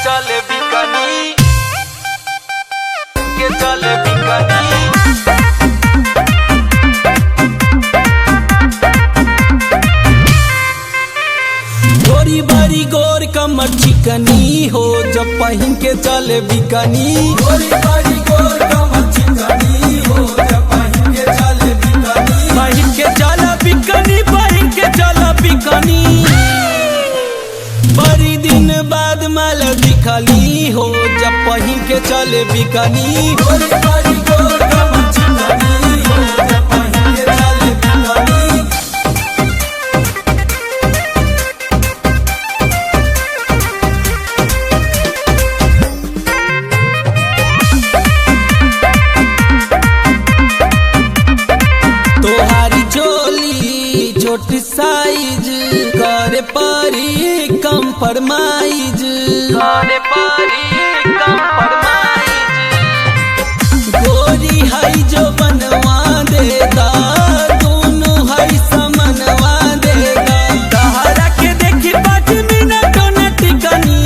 चले बिकनी के चले बिकनी। गोरी बारी गोर कमर चिकनी हो जब पहन के चले बिकनी। गोरी बारी गोर कमर चिकनी हो जब पहन के चले बिकनी। पहन के चला बिकनी, पहन के चला बिकनी। बड़ी दिन बाद माल दिखली हो जब पहन के चले बिकनी। गोरी बारी गोर कमर चिकनी हो जब पहन के चले बिकनी। तोहारी चोली छोटी साइज करे परी कंप्रोमाइज, करे परी कंप्रोमाइज। गोरी हई जो बनवा देगा दोनों हई समनवा देगा। तहरा के देखी 5 मिनट न टिकनी।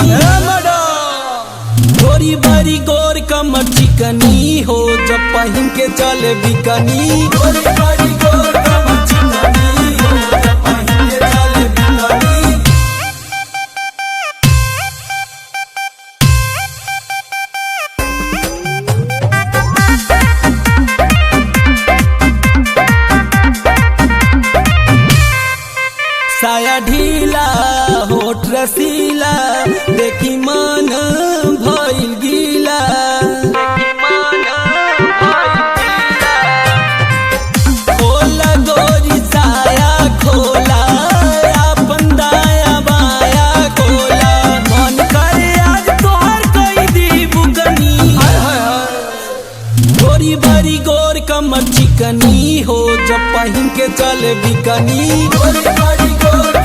गोरी बारी गोर कमर चिकनी हो जब पहन के चले बिकनी। गोरी बारी गोर कमर चिकनी हो जब पहन के चले बिकनी। साया ढीला होठ रसीला देखी मन भइल गीला, देखी मन भइल गीला। खोला गोरी साया खोला अपन दाया बाया खोला। मन करे आज तोहर कई दी बुकनी। गोरी बारी गोर कमर चिकनी हो जब पहन के चले बिकनी। गोरी बारी गोर